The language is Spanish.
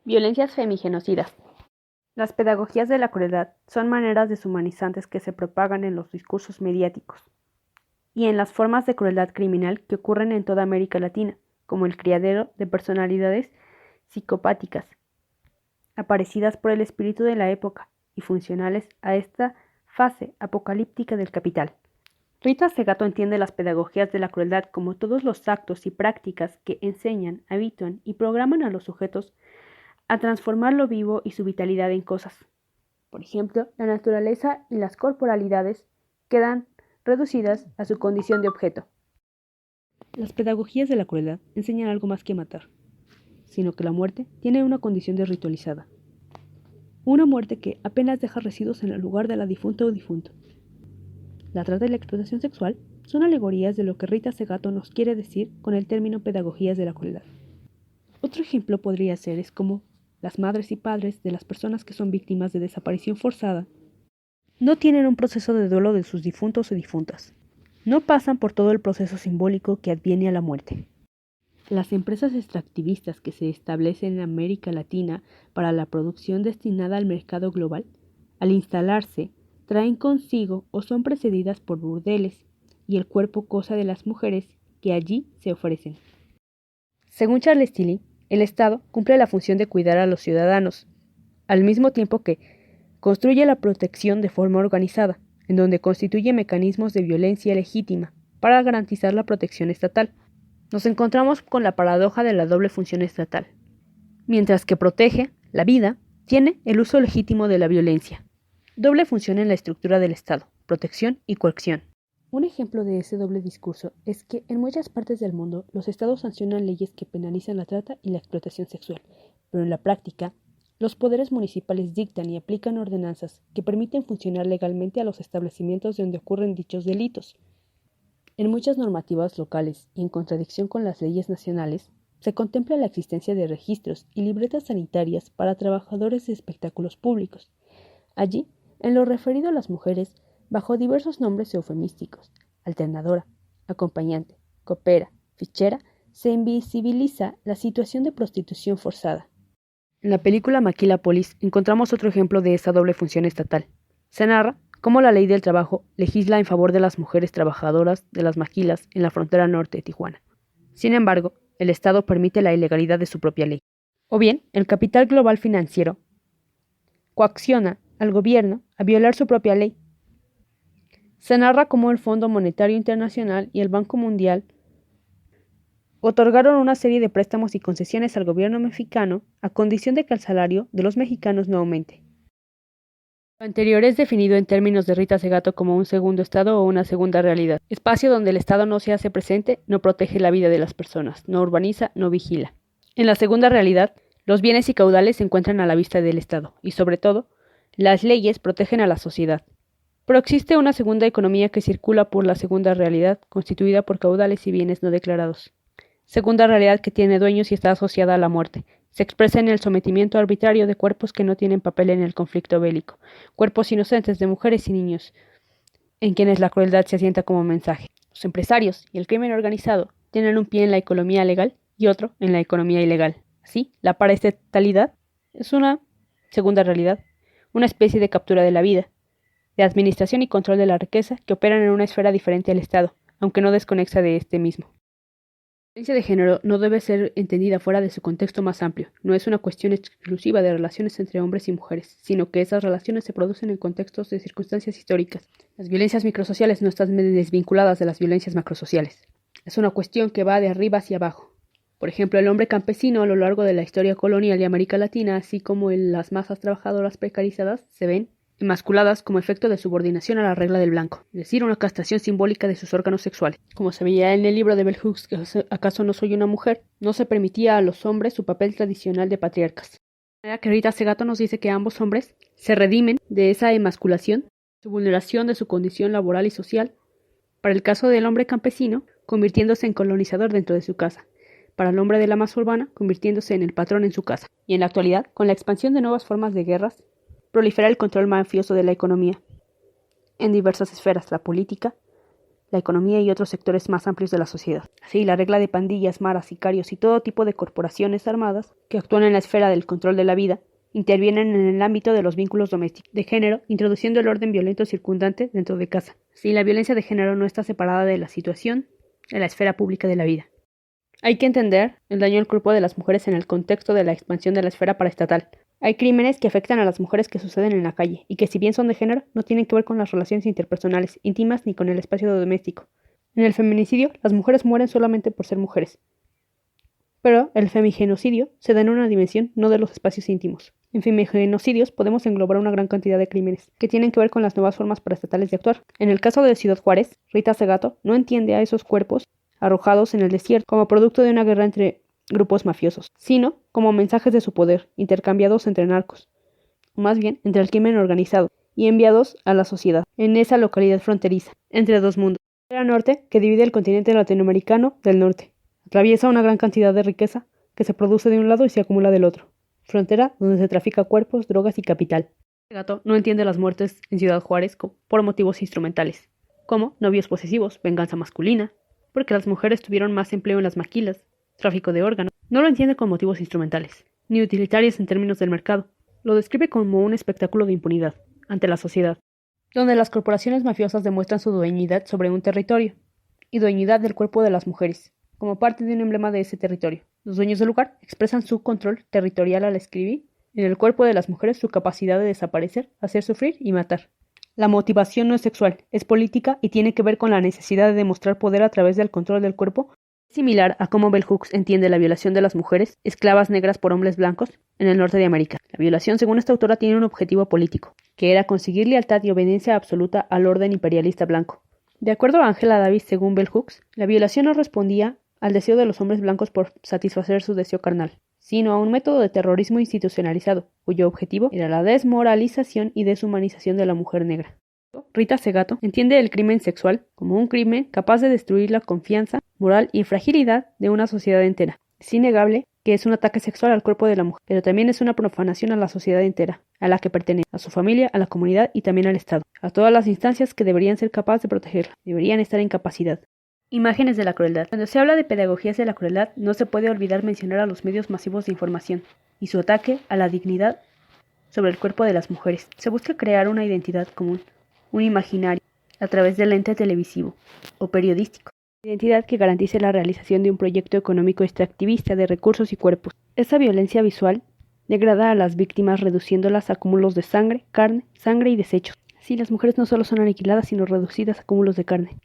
Violencias femigenocidas. Las pedagogías de la crueldad son maneras deshumanizantes que se propagan en los discursos mediáticos y en las formas de crueldad criminal que ocurren en toda América Latina, como el criadero de personalidades psicopáticas, aparecidas por el espíritu de la época y funcionales a esta fase apocalíptica del capital. Rita Segato entiende las pedagogías de la crueldad como todos los actos y prácticas que enseñan, habitúan y programan a los sujetos a transformar lo vivo y su vitalidad en cosas. Por ejemplo, la naturaleza y las corporalidades quedan reducidas a su condición de objeto. Las pedagogías de la crueldad enseñan algo más que matar, sino que la muerte tiene una condición de ritualizada. Una muerte que apenas deja residuos en el lugar de la difunta o difunto. La trata y la explotación sexual son alegorías de lo que Rita Segato nos quiere decir con el término pedagogías de la crueldad. Otro ejemplo podría ser es como las madres y padres de las personas que son víctimas de desaparición forzada no tienen un proceso de duelo de sus difuntos o difuntas. No pasan por todo el proceso simbólico que adviene a la muerte. Las empresas extractivistas que se establecen en América Latina para la producción destinada al mercado global, al instalarse, traen consigo o son precedidas por burdeles y el cuerpo cosa de las mujeres que allí se ofrecen. Según Charles Tilly, el Estado cumple la función de cuidar a los ciudadanos, al mismo tiempo que construye la protección de forma organizada, en donde constituye mecanismos de violencia legítima para garantizar la protección estatal. Nos encontramos con la paradoja de la doble función estatal. Mientras que protege la vida, tiene el uso legítimo de la violencia. Doble función en la estructura del Estado, protección y coerción. Un ejemplo de ese doble discurso es que en muchas partes del mundo los estados sancionan leyes que penalizan la trata y la explotación sexual, pero en la práctica, los poderes municipales dictan y aplican ordenanzas que permiten funcionar legalmente a los establecimientos donde ocurren dichos delitos. En muchas normativas locales y en contradicción con las leyes nacionales, se contempla la existencia de registros y libretas sanitarias para trabajadores de espectáculos públicos. Allí, en lo referido a las mujeres, bajo diversos nombres eufemísticos, alternadora, acompañante, copera, fichera, se invisibiliza la situación de prostitución forzada. En la película Maquilapolis encontramos otro ejemplo de esa doble función estatal. Se narra cómo la ley del trabajo legisla en favor de las mujeres trabajadoras de las maquilas en la frontera norte de Tijuana. Sin embargo, el Estado permite la ilegalidad de su propia ley. O bien, el capital global financiero coacciona al gobierno a violar su propia ley. Se narra cómo el Fondo Monetario Internacional y el Banco Mundial otorgaron una serie de préstamos y concesiones al gobierno mexicano a condición de que el salario de los mexicanos no aumente. Lo anterior es definido en términos de Rita Segato como un segundo estado o una segunda realidad, espacio donde el Estado no se hace presente, no protege la vida de las personas, no urbaniza, no vigila. En la segunda realidad, los bienes y caudales se encuentran a la vista del Estado y, sobre todo, las leyes protegen a la sociedad. Pero existe una segunda economía que circula por la segunda realidad, constituida por caudales y bienes no declarados. Segunda realidad que tiene dueños y está asociada a la muerte. Se expresa en el sometimiento arbitrario de cuerpos que no tienen papel en el conflicto bélico, cuerpos inocentes de mujeres y niños, en quienes la crueldad se asienta como mensaje. Los empresarios y el crimen organizado tienen un pie en la economía legal y otro en la economía ilegal. Así, la paraestatalidad es una segunda realidad, una especie de captura de la vida, de administración y control de la riqueza que operan en una esfera diferente al Estado, aunque no desconexa de este mismo. La violencia de género no debe ser entendida fuera de su contexto más amplio. No es una cuestión exclusiva de relaciones entre hombres y mujeres, sino que esas relaciones se producen en contextos de circunstancias históricas. Las violencias microsociales no están desvinculadas de las violencias macrosociales. Es una cuestión que va de arriba hacia abajo. Por ejemplo, el hombre campesino a lo largo de la historia colonial de América Latina, así como las masas trabajadoras precarizadas, se ven emasculadas como efecto de subordinación a la regla del blanco, es decir, una castración simbólica de sus órganos sexuales. Como se veía en el libro de Bell Hooks, ¿acaso no soy una mujer?, no se permitía a los hombres su papel tradicional de patriarcas. De manera que Rita Segato nos dice que ambos hombres se redimen de esa emasculación, su vulneración de su condición laboral y social, para el caso del hombre campesino, convirtiéndose en colonizador dentro de su casa, para el hombre de la masa urbana, convirtiéndose en el patrón en su casa. Y en la actualidad, con la expansión de nuevas formas de guerras, prolifera el control mafioso de la economía en diversas esferas, la política, la economía y otros sectores más amplios de la sociedad. Así, la regla de pandillas, maras, sicarios y todo tipo de corporaciones armadas que actúan en la esfera del control de la vida intervienen en el ámbito de los vínculos domésticos de género, introduciendo el orden violento circundante dentro de casa. Si la violencia de género no está separada de la situación en la esfera pública de la vida. Hay que entender el daño al cuerpo de las mujeres en el contexto de la expansión de la esfera paraestatal. Hay crímenes que afectan a las mujeres que suceden en la calle y que, si bien son de género, no tienen que ver con las relaciones interpersonales, íntimas ni con el espacio doméstico. En el feminicidio, las mujeres mueren solamente por ser mujeres. Pero el femigenocidio se da en una dimensión no de los espacios íntimos. En femigenocidios podemos englobar una gran cantidad de crímenes que tienen que ver con las nuevas formas paraestatales de actuar. En el caso de Ciudad Juárez, Rita Segato no entiende a esos cuerpos arrojados en el desierto como producto de una guerra entre grupos mafiosos, sino como mensajes de su poder, intercambiados entre narcos, o más bien entre el crimen organizado, y enviados a la sociedad, en esa localidad fronteriza, entre dos mundos. La norte, que divide el continente latinoamericano del norte, atraviesa una gran cantidad de riqueza que se produce de un lado y se acumula del otro. Frontera donde se trafica cuerpos, drogas y capital. Gato no entiende las muertes en Ciudad Juárez por motivos instrumentales, como novios posesivos, venganza masculina, porque las mujeres tuvieron más empleo en las maquilas, tráfico de órganos. No lo entiende con motivos instrumentales, ni utilitarios en términos del mercado. Lo describe como un espectáculo de impunidad ante la sociedad, donde las corporaciones mafiosas demuestran su dueñidad sobre un territorio y dueñidad del cuerpo de las mujeres, como parte de un emblema de ese territorio. Los dueños del lugar expresan su control territorial al escribir en el cuerpo de las mujeres su capacidad de desaparecer, hacer sufrir y matar. La motivación no es sexual, es política y tiene que ver con la necesidad de demostrar poder a través del control del cuerpo, similar a cómo Bell Hooks entiende la violación de las mujeres, esclavas negras por hombres blancos, en el norte de América. La violación, según esta autora, tiene un objetivo político, que era conseguir lealtad y obediencia absoluta al orden imperialista blanco. De acuerdo a Angela Davis, según Bell Hooks, la violación no respondía al deseo de los hombres blancos por satisfacer su deseo carnal, sino a un método de terrorismo institucionalizado, cuyo objetivo era la desmoralización y deshumanización de la mujer negra. Rita Segato entiende el crimen sexual como un crimen capaz de destruir la confianza, moral y fragilidad de una sociedad entera. Es innegable que es un ataque sexual al cuerpo de la mujer, pero también es una profanación a la sociedad entera, a la que pertenece, a su familia, a la comunidad y también al Estado. A todas las instancias que deberían ser capaces de protegerla, deberían estar en capacidad. Imágenes de la crueldad. Cuando se habla de pedagogías de la crueldad, no se puede olvidar mencionar a los medios masivos de información y su ataque a la dignidad sobre el cuerpo de las mujeres. Se busca crear una identidad común, un imaginario, a través del ente televisivo o periodístico. Identidad que garantice la realización de un proyecto económico extractivista de recursos y cuerpos. Esa violencia visual degrada a las víctimas reduciéndolas a cúmulos de sangre y desechos. Así, las mujeres no solo son aniquiladas, sino reducidas a cúmulos de carne.